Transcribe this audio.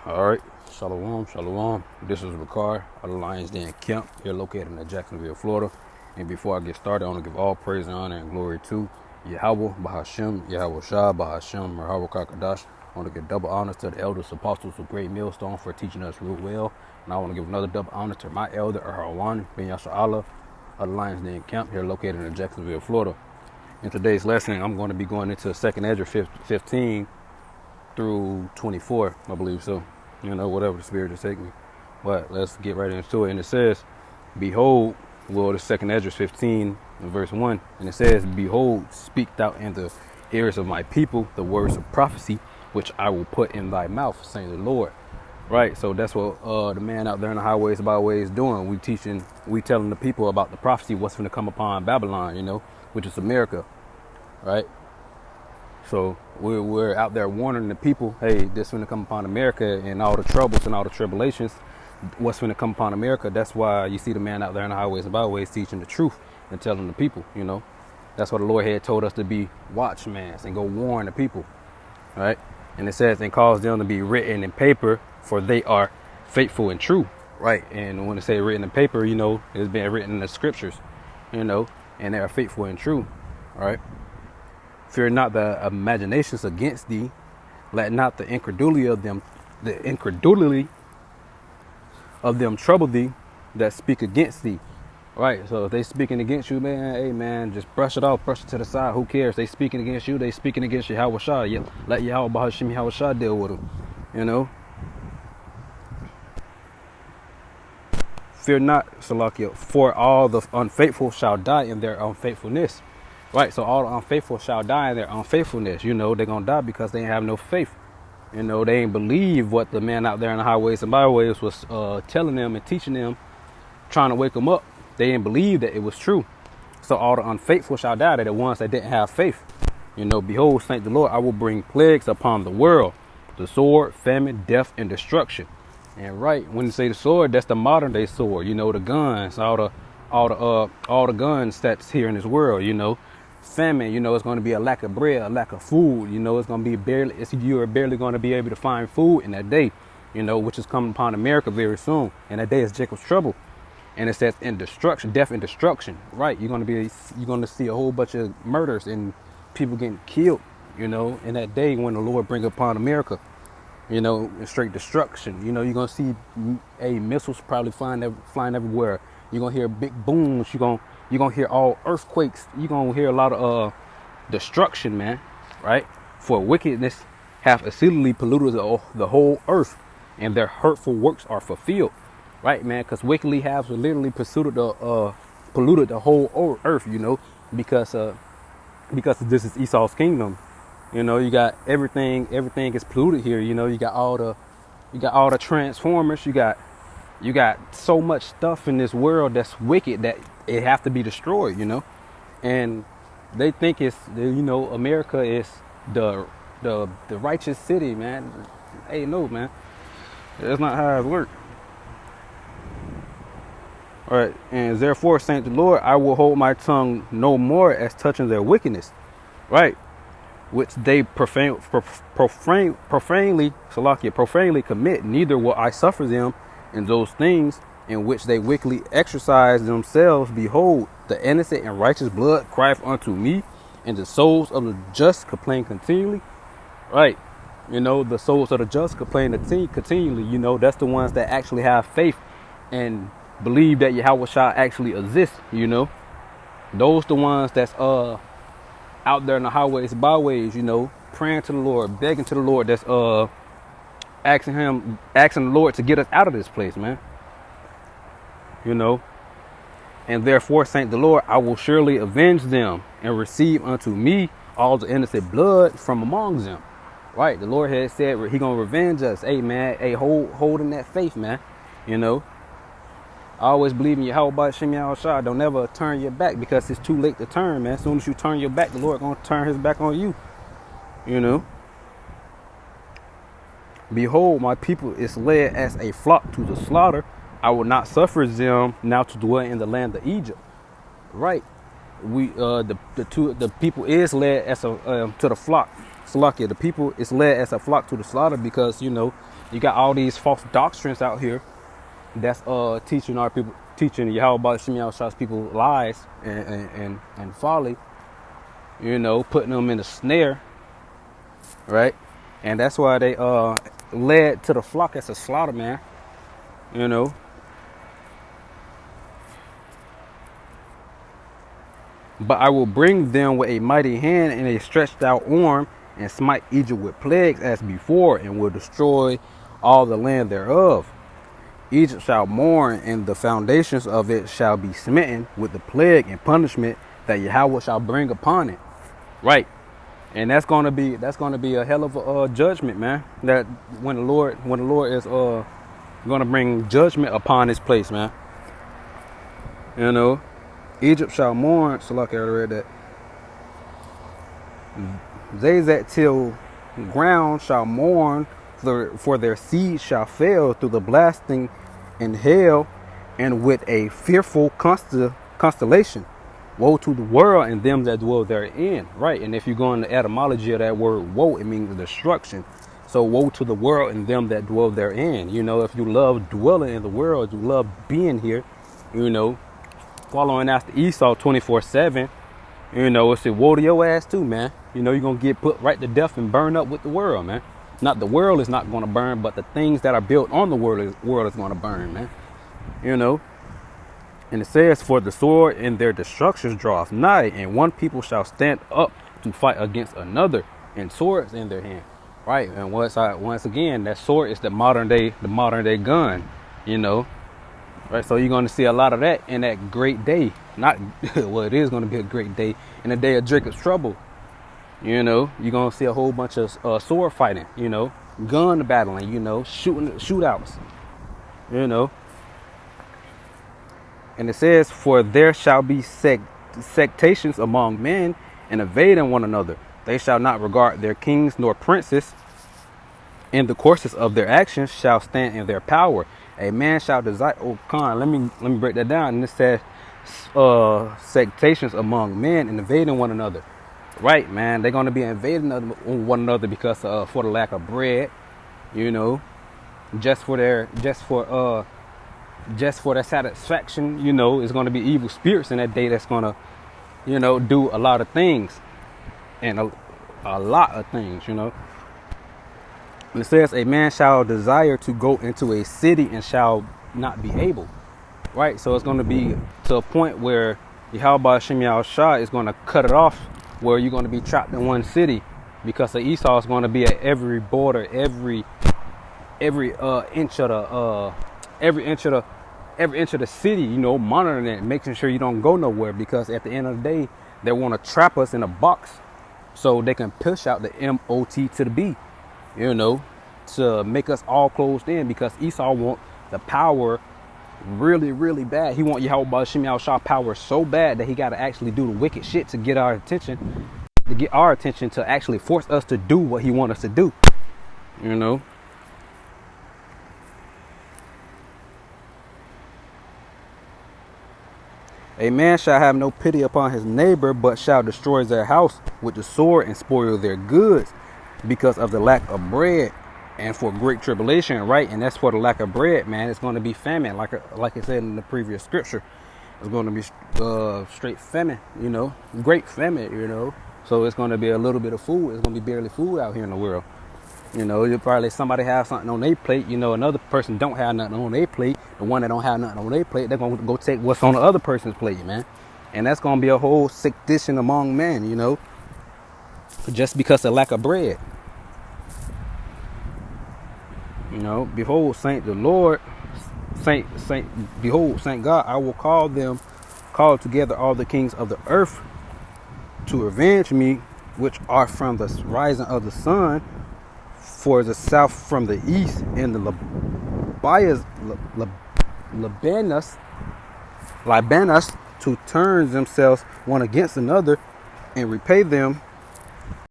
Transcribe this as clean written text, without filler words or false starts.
All right, shalom, shalom. This is Ricard of the Lions Den Camp, here located in Jacksonville, Florida. And before I get started, I want to give all praise, honor, and glory to Yahweh, Bahashem, Yahweh Shah, Bahashem, Merhaba Kakadash. I want to give double honors to the elders, apostles of Great Millstone for teaching us real well. And I want to give another double honor to my elder, Erhawan Ben Yasha Allah of the Lions Den Camp, here located in Jacksonville, Florida. In today's lesson, I'm going to be going into 2nd Ezra 15 through 24, I believe so. Whatever the spirit is taking me. But let's get right into it. And it says, behold, well, the 2nd Ezra 15 verse 1. And it says, behold, speak thou in the ears of my people the words of prophecy, which I will put in thy mouth, saying the Lord. Right, so that's what the man out there in the highways and byways doing. We telling the people about the prophecy, what's going to come upon Babylon, which is America, right? So we're out there warning the people, hey, this is going to come upon America and all the troubles and all the tribulations. What's going to come upon America? That's why you see the man out there in the highways and byways teaching the truth and telling the people, That's what the Lord had told us to be watchmen and go warn the people, right? And it says, and cause them to be written in paper, for they are faithful and true, right? And when it say written in paper, it's been written in the scriptures, and they are faithful and true, all right? Fear not the imaginations against thee. Let not the incredulity of them trouble thee that speak against thee. Right. So if they speaking against you, man, hey man, just brush it off, brush it to the side. Who cares? They speaking against you, they speaking against Yahweh Shah. Yeah, let Yahweh Bahashim Yahweh Shah deal with them. Fear not, Salakia, for all the unfaithful shall die in their unfaithfulness. Right, so all the unfaithful shall die in their unfaithfulness. They're going to die because they ain't have no faith. They ain't believe what the man out there in the highways and byways was telling them and teaching them, trying to wake them up. They didn't believe that it was true. So all the unfaithful shall die. They're the ones that didn't have faith. Behold, saint the Lord, I will bring plagues upon the world, the sword, famine, death, and destruction. And right, when you say the sword, that's the modern day sword. The guns, all the guns that's here in this world. Famine, it's going to be a lack of bread, a lack of food. It's going to be you're barely going to be able to find food in that day, which is coming upon America very soon. And that day is Jacob's trouble. And it says in destruction, death and destruction. Right, you're going to see a whole bunch of murders and people getting killed, in that day when the Lord bring upon America, and straight destruction. You're going to see missiles probably flying everywhere. You're going to hear big booms. You're going to hear all earthquakes. You're going to hear a lot of destruction, man, right? For wickedness have exceedingly polluted the whole earth, and their hurtful works are fulfilled, right, man? Because wickedly have literally polluted the whole earth, because this is Esau's kingdom. You got everything is polluted here. You got all the transformers. You got so much stuff in this world that's wicked that it have to be destroyed, and they think it's, America is the righteous city, man. Hey, no, man, that's not how it works. All right, and therefore, saint the Lord, I will hold my tongue no more as touching their wickedness, right, which they profanely commit. Neither will I suffer them in those things in which they wickedly exercise themselves. Behold, the innocent and righteous blood crieth unto me, and the souls of the just complain continually. Right, the souls of the just complain continually. That's the ones that actually have faith and believe that Yahweh Shah actually exists. Those the ones that's out there in the highways, byways, praying to the Lord, begging to the Lord, that's asking the Lord to get us out of this place, man. And therefore, saint the Lord, I will surely avenge them and receive unto me all the innocent blood from among them. Right, the Lord has said he gonna revenge us. Hey, man, hold in that faith, man. I always believe in Yahweh Bahashim Yahweh Shah. Don't ever turn your back, because it's too late to turn, man. As soon as you turn your back, the Lord gonna turn his back on you. Behold, my people is led as a flock to the slaughter. I will not suffer them now to dwell in the land of Egypt. Right, the people is led as to the flock. Salakia, the people is led as a flock to the slaughter, because You got all these false doctrines out here that's teaching our people, teaching Yahweh Shem Shah's people lies and folly, you know, putting them in a snare, right? And that's why they led to the flock as a slaughter, man, you know. But I will bring them with a mighty hand and a stretched out arm, and smite Egypt with plagues as before, and will destroy all the land thereof. Egypt shall mourn, and the foundations of it shall be smitten with the plague and punishment that Yahweh shall bring upon it. Right. And that's gonna be a hell of a judgment, man. That when the Lord is gonna bring judgment upon this place, man. You know, Egypt shall mourn. So like I already read that. They that till ground shall mourn, for their seed shall fail through the blasting in hell, and with a fearful constellation. Woe to the world and them that dwell therein. Right. And if you go in the etymology of that word woe, it means destruction. So woe to the world and them that dwell therein. You know, if you love dwelling in the world, you love being here, you know, following after Esau 24/7, you know, it's a woe to your ass too, man. You know, you're going to get put right to death and burn up with the world, man. Not the world is not going to burn, but the things that are built on the world is going to burn, man. You know. And it says, for the sword in their destruction draweth nigh, and one people shall stand up to fight against another, and swords in their hand. Right. And once again, that sword is the modern day gun, you know. Right. So you're going to see a lot of that in that great day. Not well, it is going to be a great day in the day of Jacob's trouble. You know, you're going to see a whole bunch of sword fighting, you know, gun battling, you know, shootouts, you know. And it says, for there shall be sectations among men, and invading one another. They shall not regard their kings nor princes, and the courses of their actions shall stand in their power. A man shall desire. Oh, Khan, let me break that down. And it says, sectations among men and invading one another. Right, man. They're going to be invading one another because for the lack of bread, you know, just for their satisfaction. You know, it's going to be evil spirits in that day that's going to, you know, do a lot of things, and a lot of things, you know. And it says, a man shall desire to go into a city and shall not be able. Right, so it's going to be to a point where Yahweh Shem Shah is going to cut it off, where you're going to be trapped in one city, because the Esau is going to be at every border, every inch of the city, you know, monitoring it, making sure you don't go nowhere, because at the end of the day, they want to trap us in a box so they can push out the M-O-T to the B, you know, to make us all closed in, because Esau want the power really, really bad. He want Yahweh Shem Shah power so bad that he got to actually do the wicked shit to get our attention, to actually force us to do what he want us to do, you know. A man shall have no pity upon his neighbor, but shall destroy their house with the sword and spoil their goods, because of the lack of bread and for great tribulation. Right. And that's for the lack of bread, man. It's going to be famine, like it said in the previous scripture. It's going to be straight famine, you know, great famine, you know. So it's going to be a little bit of food. It's going to be barely food out here in the world. You know, you probably somebody have something on their plate, you know, another person don't have nothing on their plate. The one that don't have nothing on their plate, they're going to go take what's on the other person's plate, man. And that's going to be a whole sectation among men, you know, just because of lack of bread. You know, behold, Saint the Lord, behold, Saint God, I will call together all the kings of the earth to avenge me, which are from the rising of the sun, for the south from the east, and the Libanus to turn themselves one against another, and repay them